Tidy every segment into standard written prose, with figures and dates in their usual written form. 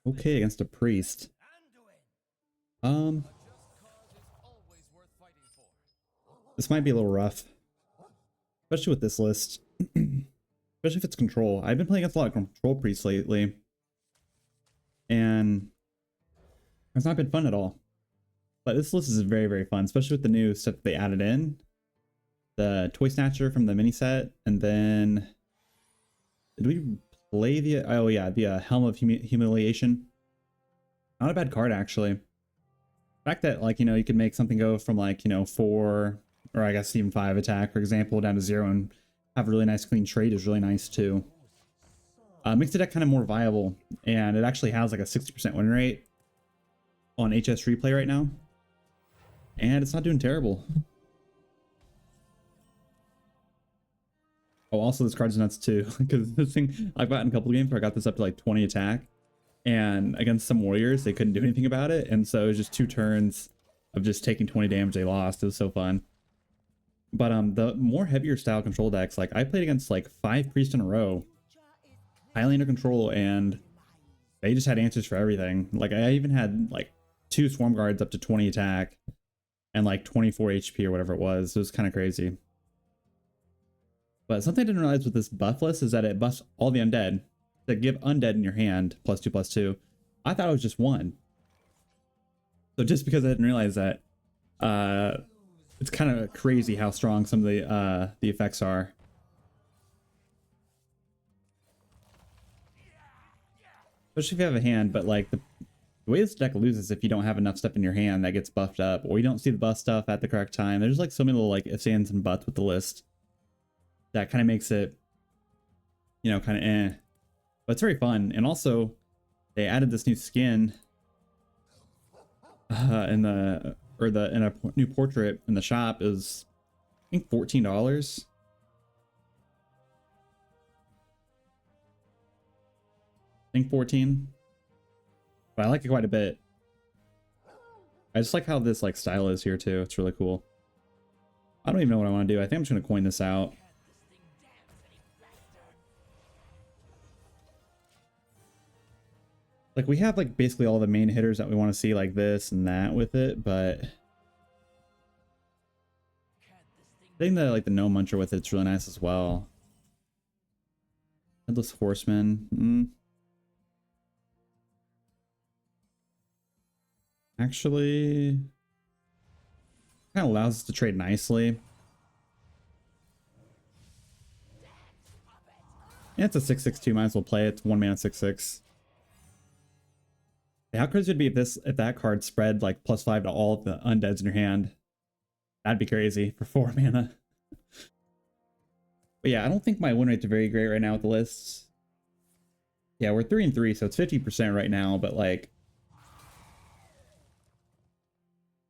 Okay, against a priest. Um, this might be a little rough, especially with this list. Especially if it's control. I've been playing against a lot of control priests lately, and it's not been fun at all. But this list is very, very fun, especially with the new stuff that they added in. The Toy Snatcher from the mini set, and then did we play the the Helm of Humiliation? Not a bad card actually. The fact that like you can make something go from like 4 or I guess even 5 attack for example down to 0 and have a really nice clean trade is really nice too. Makes the deck kind of more viable, and it actually has like a 60% win rate on HS replay right now, and it's not doing terrible. Oh, also this card's nuts too, because this thing, I've gotten a couple of games where I got this up to like 20 attack, and against some warriors, they couldn't do anything about it, and so it was just 2 turns of just taking 20 damage they lost. It was so fun. But the more heavier style control decks, like I played against like 5 priests in a row, highly under control, and they just had answers for everything. Like I even had like 2 Swarmguards up to 20 attack, and like 24 HP or whatever it was. It was kind of crazy. But something I didn't realize with this buff list is that it buffs all the undead. That give undead in your hand +2/+2. I thought it was just 1. So just because I didn't realize that, it's kind of crazy how strong some of the effects are. Especially if you have a hand, but like the way this deck loses if you don't have enough stuff in your hand that gets buffed up, or you don't see the buff stuff at the correct time. There's like so many little like ifs, ands, and buts with the list that kind of makes it, kind of eh. But it's very fun. And also, they added this new skin in a new portrait in the shop. Is I think $14. I think 14. But I like it quite a bit. I just like how this like style is here too. It's really cool. I don't even know what I want to do. I think I'm just gonna coin this out. Like we have like basically all the main hitters that we want to see, like this and that with it, but I think that like the Gnome Muncher with it's really nice as well. Headless Horseman. Actually, kind of allows us to trade nicely. Yeah, it's a 6/6/2. Might as well play it. It's 1 mana 6/6. How crazy would it be if that card spread like +5 to all of the undeads in your hand? That'd be crazy for 4 mana. But yeah, I don't think my win rates are very great right now with the lists. Yeah, we're 3-3, so it's 50% right now, but like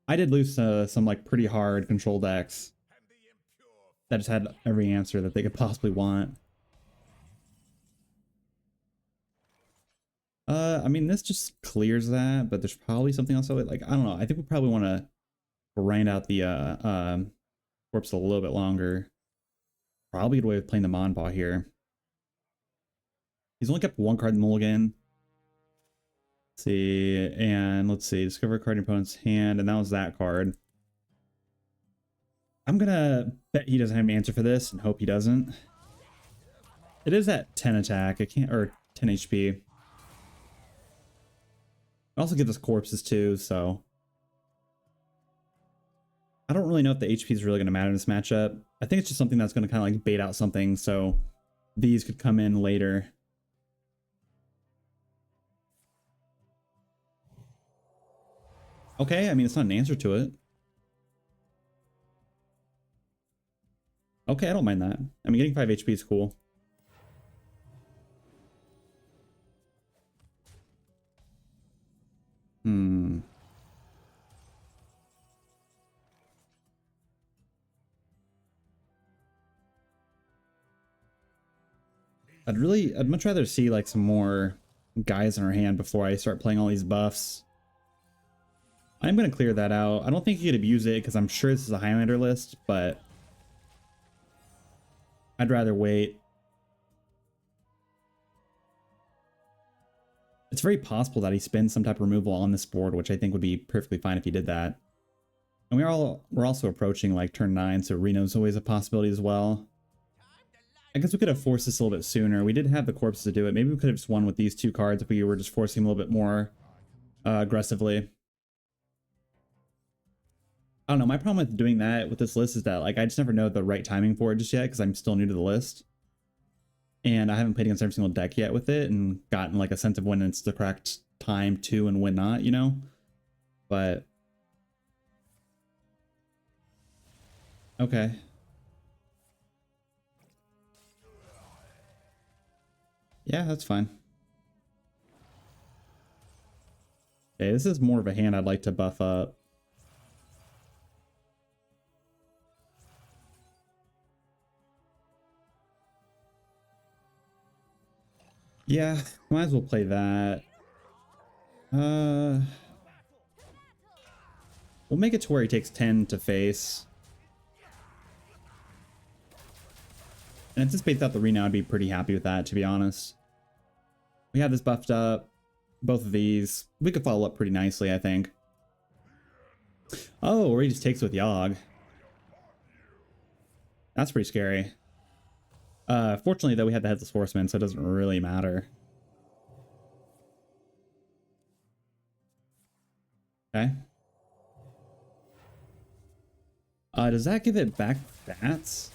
I did lose some like pretty hard control decks that just had every answer that they could possibly want. I mean, this just clears that, but there's probably something else. Like, I don't know. I think we probably want to grind out the corpse a little bit longer. Probably a good way of playing the Maw and Paw here. He's only kept 1 card in the mulligan. Let's see, and let's see. Discover a card in your opponent's hand, and that was that card. I'm gonna bet he doesn't have an answer for this, and hope he doesn't. It is at 10 attack. It can't, or 10 HP. Also give us corpses too, so I don't really know if the HP is really going to matter in this matchup. I think it's just something that's going to kind of like bait out something, so these could come in later. Okay, I mean, it's not an answer to it. Okay, I don't mind that. I mean, getting 5 HP is cool. I'd much rather see like some more guys in our hand before I start playing all these buffs. I'm going to clear that out. I don't think you could abuse it because I'm sure this is a Highlander list, but I'd rather wait. It's very possible that he spends some type of removal on this board, which I think would be perfectly fine if he did that. And we're also approaching like turn 9, so Reno's always a possibility as well. I guess we could have forced this a little bit sooner. We did have the corpses to do it. Maybe we could have just won with these 2 cards if we were just forcing him a little bit more aggressively. I don't know. My problem with doing that with this list is that like I just never know the right timing for it just yet because I'm still new to the list. And I haven't played against every single deck yet with it and gotten like a sense of when it's the correct time to and when not, you know? But okay. Yeah, that's fine. Okay, this is more of a hand I'd like to buff up. Yeah, might as well play that. We'll make it to where he takes 10 to face. And if this baits out the Reno, I'd be pretty happy with that, to be honest. We have this buffed up. Both of these. We could follow up pretty nicely, I think. Oh, or he just takes with Yogg. That's pretty scary. Fortunately, though, we have the Headless Horseman, so it doesn't really matter. Okay. Does that give it back stats?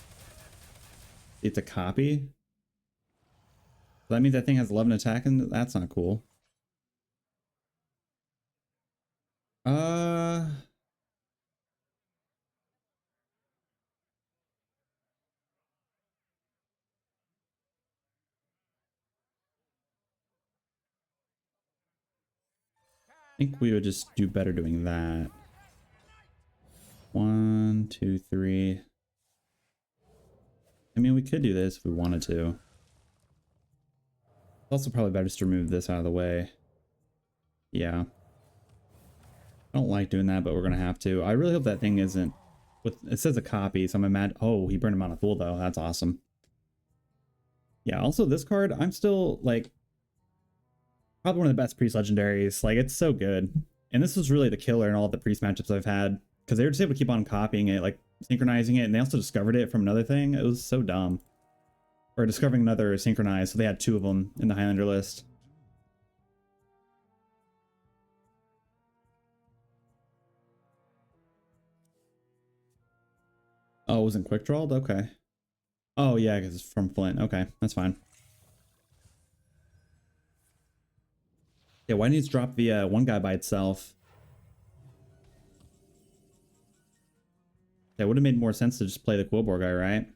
It's a copy? So that means that thing has 11 attack, and that's not cool. I think we would just do better doing that. 1, 2, 3. I mean, we could do this if we wanted to. It's also probably better just to remove this out of the way. Yeah. I don't like doing that, but we're gonna have to. I really hope that thing isn't... It says a copy, so I'm mad. Oh, he burned him on a fool, though. That's awesome. Yeah, also this card, I'm still, like... Probably one of the best Priest Legendaries. Like, it's so good. And this was really the killer in all of the Priest matchups I've had. Because they were just able to keep on copying it, like, synchronizing it, and they also discovered it from another thing. It was so dumb. Or discovering another synchronized, so they had 2 of them in the Highlander list. Oh, it wasn't quick drawed? Okay. Oh, yeah, because it's from Flint. Okay, that's fine. Yeah, why didn't you just drop the one guy by itself? That would have made more sense to just play the Quilboar guy, right?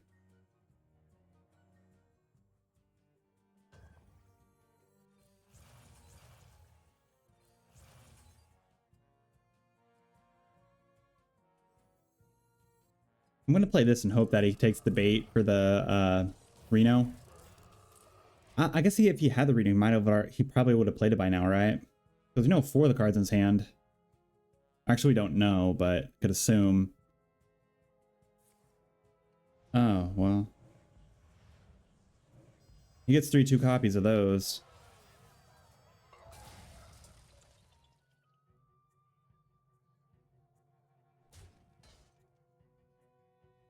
I'm going to play this and hope that he takes the bait for the Reno. I guess if he had the Reno, he probably would have played it by now, right? Because we know 4 of the cards in his hand. Actually, we don't know, but could assume. Oh, well. He gets 3/2 copies of those.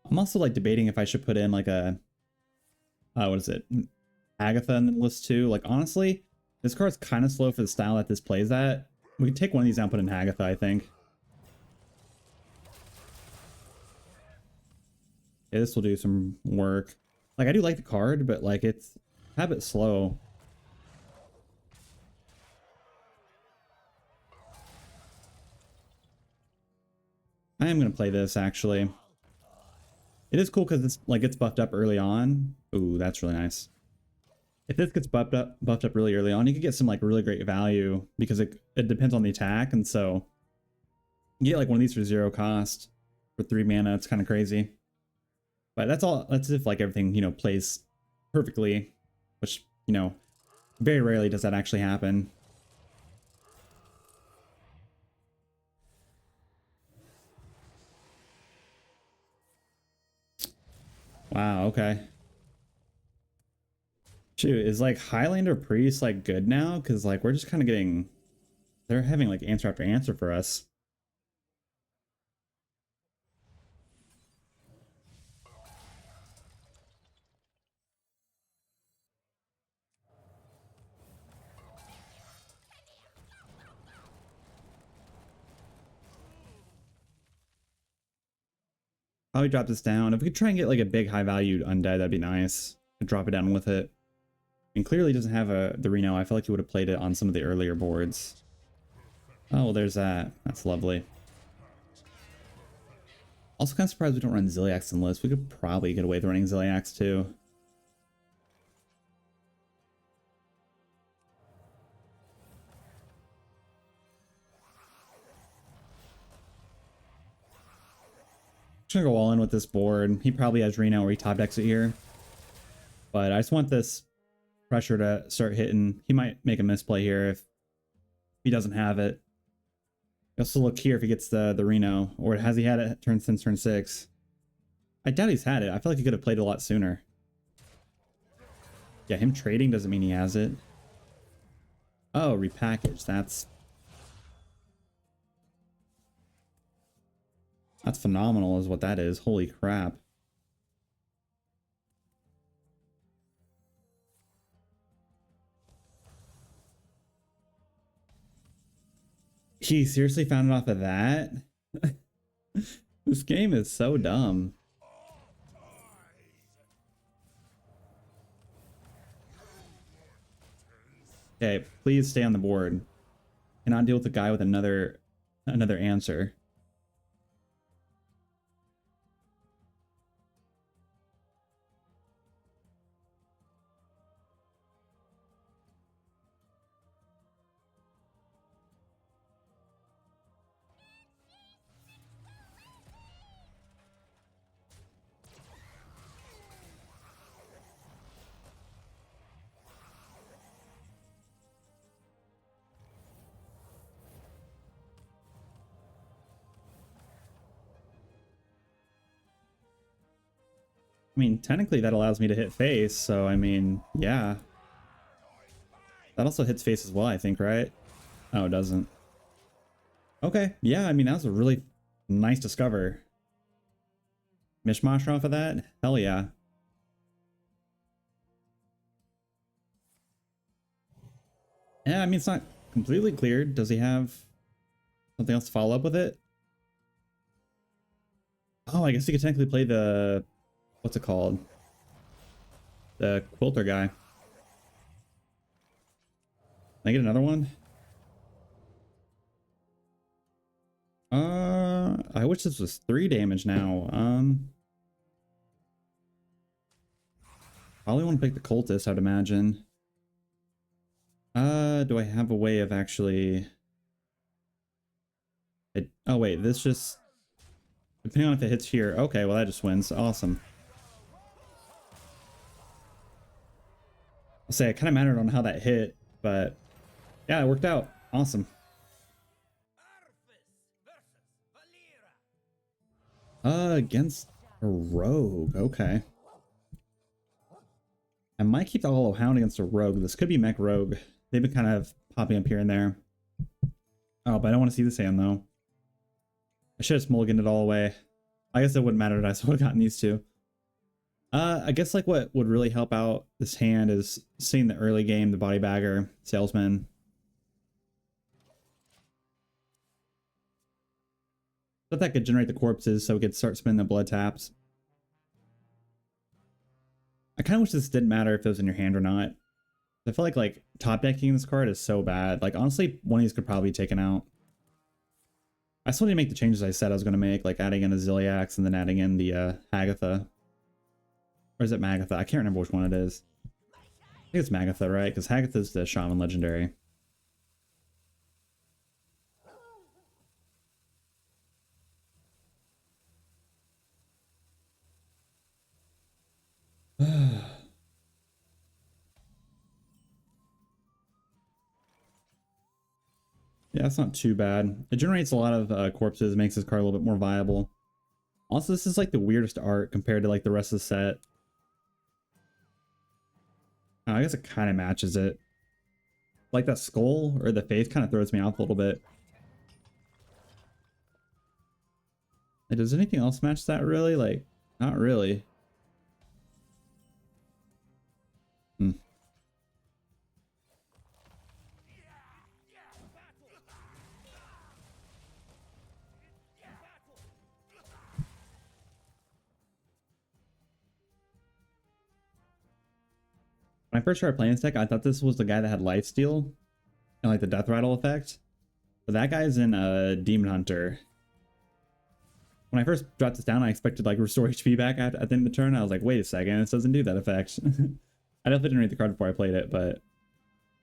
I'm also like debating if I should put in like a what is it? Hagatha in the list too. Like honestly, this card's kind of slow for the style that this plays at. We can take one of these down and put in Hagatha, I think. Yeah, this will do some work. Like I do like the card, but like it's a bit slow. I am gonna play this actually. It is cool because it's like gets buffed up early on. Ooh, that's really nice. If this gets buffed up really early on, you could get some like really great value because it depends on the attack, and so you get like one of these for 0 cost for 3 mana. It's kind of crazy. But that's all. That's if like everything, you know, plays perfectly, which, you know, very rarely does that actually happen. Wow, okay. Shoot, is like Highlander Priest like good now? Because like we're just kind of getting, they're having like answer after answer for us. Probably drop this down. If we could try and get like a big high valued undead, that'd be nice. Could drop it down with it. And clearly doesn't have the Reno. I feel like he would have played it on some of the earlier boards. Oh, well, there's that. That's lovely. Also kind of surprised we don't run zilliax in list. We could probably get away with running zilliax too. Just gonna go all in with this board. He probably has Reno or he top decks it here. But I just want this pressure to start hitting. He might make a misplay here if he doesn't have it. Also look here if he gets the Reno. Or has he had it since turn 6? I doubt he's had it. I feel like he could have played it a lot sooner. Yeah, him trading doesn't mean he has it. Oh, repackage. That's phenomenal is what that is. Holy crap. He seriously found it off of that? This game is so dumb. Okay, please stay on the board. Cannot deal with a guy with another answer. I mean, technically that allows me to hit face, so I mean, yeah. That also hits face as well, I think, right? Oh, it doesn't. Okay, yeah, I mean, that was a really nice discover. Mishmash off of that? Hell yeah. Yeah, I mean, it's not completely cleared. Does he have something else to follow up with it? Oh, I guess he could technically play the... What's it called? The Quilter guy. Can I get another one? I wish this was 3 damage now. Probably want to pick the cultist, I'd imagine. Do I have a way of actually... Oh wait, this just... Depending on if it hits here. Okay, well that just wins. Awesome. I'll say it kind of mattered on how that hit, but yeah, it worked out. Awesome. Against a rogue. Okay. I might keep the Hollow Hound against a rogue. This could be mech rogue. They've been kind of popping up here and there. Oh, but I don't want to see this hand though. I should have mulliganed it all away. I guess it wouldn't matter that I still would have gotten these two. I guess like what would really help out this hand is seeing the early game, the body bagger, salesman. But that could generate the corpses so we could start spinning the blood taps. I kind of wish this didn't matter if it was in your hand or not. I feel like top decking this card is so bad. Like honestly, one of these could probably be taken out. I still need to make the changes I said I was going to make, like adding in a zilliax and then adding in the hagatha. Or is it Magatha? I can't remember which one it is. I think it's Magatha, right? Because Hagatha's the Shaman legendary. Yeah, that's not too bad. It generates a lot of corpses, makes this card a little bit more viable. Also, this is like the weirdest art compared to like the rest of the set. Oh, I guess it kind of matches it. Like that skull or the face kind of throws me off a little bit. Like, does anything else match that really? Like, not really. Hmm. When I first started playing this deck, I thought this was the guy that had lifesteal and like the death rattle effect. But that guy's in a Demon Hunter. When I first dropped this down, I expected like restore HP back at the end of the turn. I was like, wait a second, this doesn't do that effect. I definitely didn't read the card before I played it, but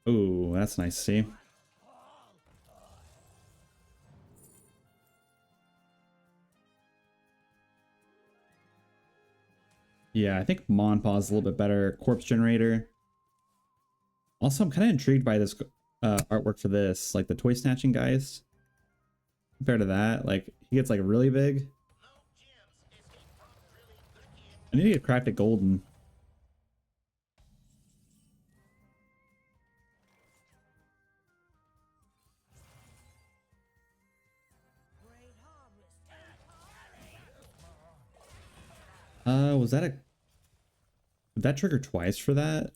ooh, that's nice to see. Yeah, I think Maw and Paw is a little bit better. Corpse Generator. Also, I'm kind of intrigued by this artwork for this, like the Toysnatching Geist. Compared to that, like he gets like really big. I need to get Crafted Golden. Was that a... Did that trigger twice for that?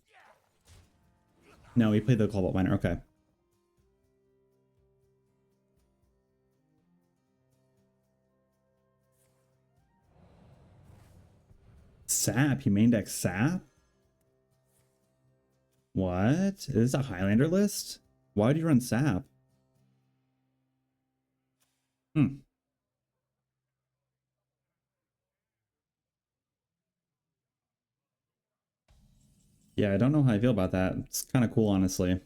No, we played the Cobalt Miner. Okay. Sap? He main deck Sap? What? Is this a Highlander list? Why would you run Sap? Hmm. Yeah, I don't know how I feel about that. It's kind of cool, honestly.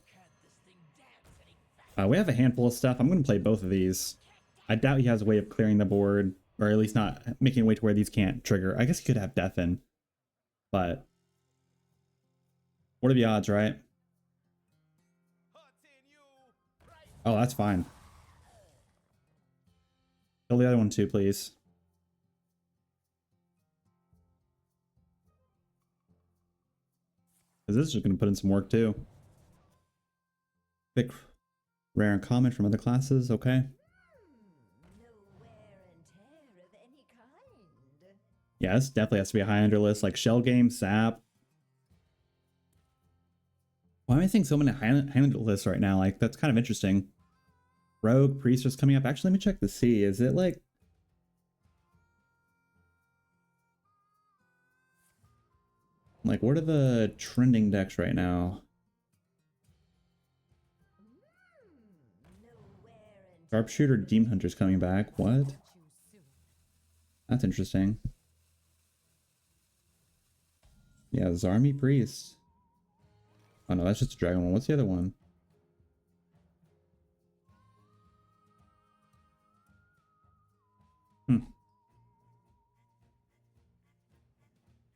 We have a handful of stuff. I'm going to play both of these. I doubt he has a way of clearing the board, or at least not making a way to where these can't trigger. I guess he could have Death in, but what are the odds, right? Oh, that's fine. Kill the other one too, please. Because this is just going to put in some work too. Pick rare and common from other classes, okay. Yeah, this definitely has to be a high-ender list, like Shell Game, Sap. Why am I seeing so many high-ender lists right now? Like, that's kind of interesting. Rogue, Priest is coming up. Actually, let me check to see. Is it like... Like, what are the trending decks right now? Sharpshooter Demon Hunter's coming back. What? That's interesting. Yeah, Zarmi Priest. Oh no, that's just a dragon one. What's the other one?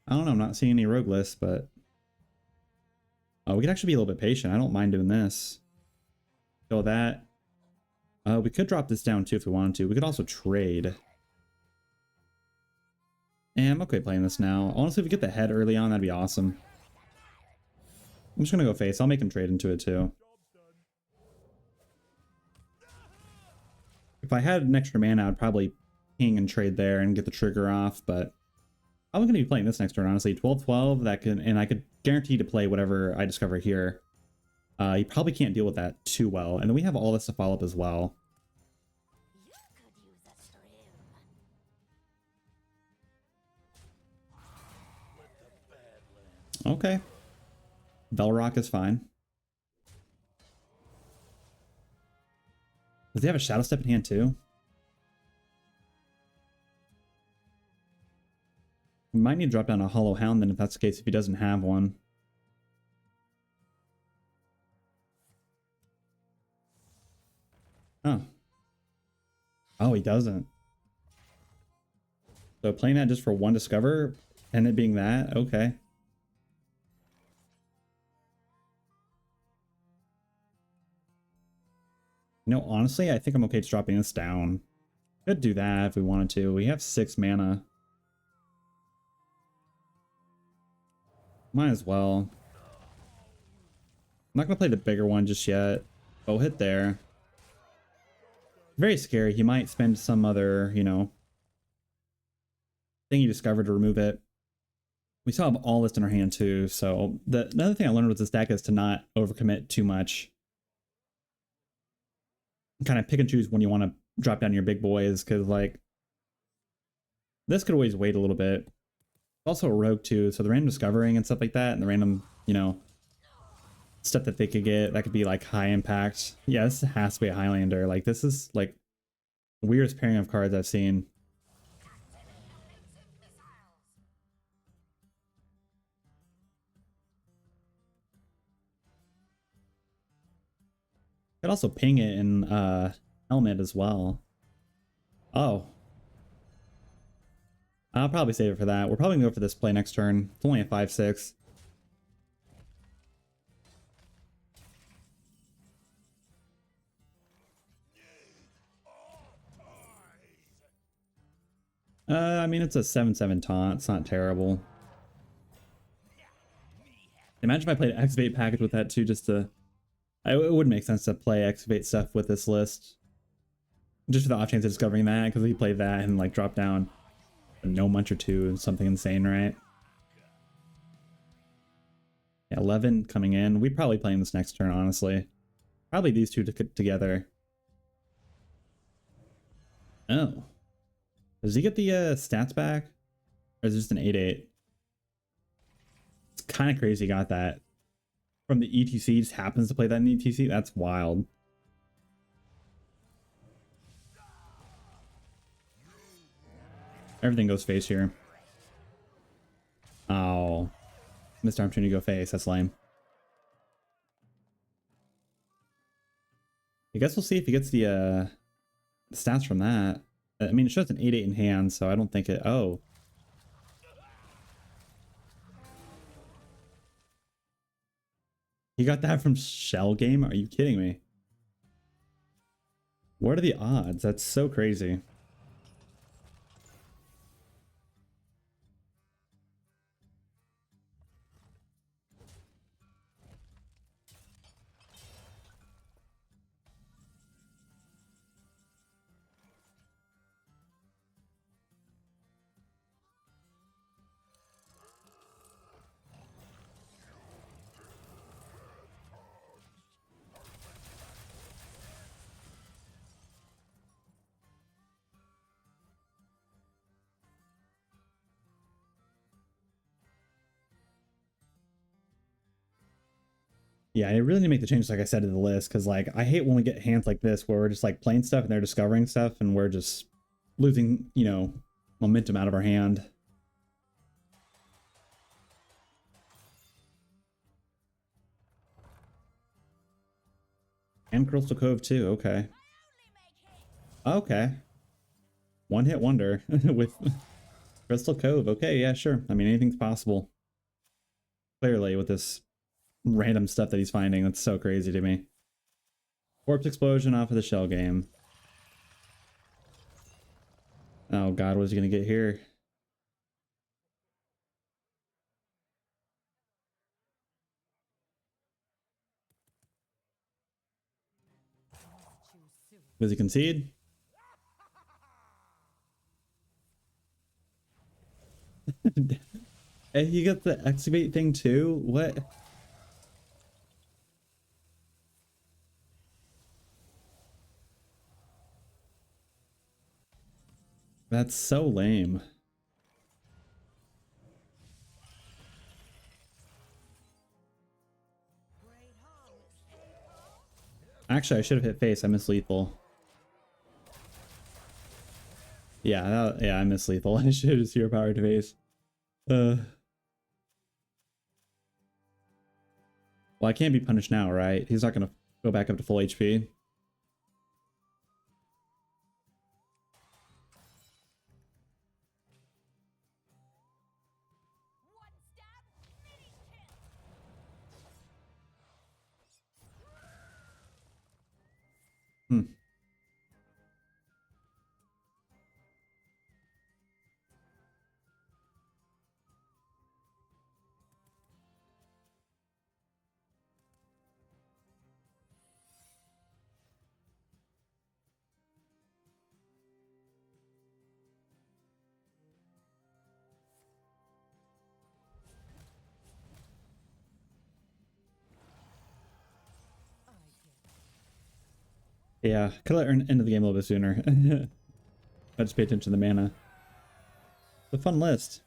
I don't know, I'm not seeing any rogue lists, but... we could actually be a little bit patient. I don't mind doing this. So that... we could drop this down too if we wanted to. We could also trade. And I'm okay playing this now. Honestly, if we get the head early on, that'd be awesome. I'm just gonna go face. I'll make him trade into it too. If I had an extra mana, I'd probably ping and trade there and get the trigger off, but I'm going to be playing this next turn, honestly. 12-12, that can, and I could guarantee to play whatever I discover here. You probably can't deal with that too well. And then we have all this to follow up as well. Okay. Velrock is fine. Does he have a Shadow Step in hand too? We might need to drop down a Hollow Hound then if that's the case, if he doesn't have one. Oh. Oh, he doesn't. So playing that just for one Discover, and it being that, okay. You know, honestly, I think I'm okay just dropping this down. Could do that if we wanted to. We have 6 mana. Might as well. I'm not gonna play the bigger one just yet. Oh, hit there. Very scary. He might spend some other, you know, thing he discovered to remove it. We still have all this in our hand too, so another thing I learned with this deck is to not overcommit too much. Kind of pick and choose when you want to drop down your big boys, because like this could always wait a little bit. Also a rogue too, so the random discovering and stuff like that, and the random, you know, stuff that they could get that could be like high impact. Yeah, this has to be a Highlander. Like this is like the weirdest pairing of cards I've seen. Could also ping it in helmet as well. Oh. I'll probably save it for that. We're probably gonna go for this play next turn. It's only a 5/6. I mean, it's a 7/7 taunt. It's not terrible. Imagine if I played an Excavate package with that too, just to... It would make sense to play Excavate stuff with this list. Just for the off chance of discovering that, because we play that and like drop down a Gnome Muncher 2 and something insane, right? Yeah, 11 coming in. We probably playing this next turn, honestly. Probably these two together. Oh. Does he get the stats back? Or is it just an 8/8? It's kind of crazy he got that. From the ETC, just happens to play that in ETC? That's wild. Everything goes face here. Oh. Missed opportunity to go face. That's lame. I guess we'll see if he gets the stats from that. I mean, it shows an 8/8 in hand, so I don't think it... Oh. He got that from Shell Game? Are you kidding me? What are the odds? That's so crazy. Yeah, I really need to make the changes, like I said, to the list, because like I hate when we get hands like this where we're just like playing stuff and they're discovering stuff and we're just losing, you know, momentum out of our hand. And Crystal Cove too, okay. Okay. One hit wonder with Crystal Cove. Okay, yeah, sure. I mean, anything's possible. Clearly, with this random stuff that he's finding, that's so crazy to me. Corpse Explosion off of the Shell Game. Oh god, what is he gonna get here? Does he concede? And he got the excavate thing too? What? That's so lame. Actually, I should have hit face. I missed lethal. Yeah, yeah, I missed lethal. I should have just hero power to face. Well, I can't be punished now, right? He's not gonna go back up to full HP. Hmm. Yeah, could have ended the game a little bit sooner. I just pay attention to the mana. It's a fun list.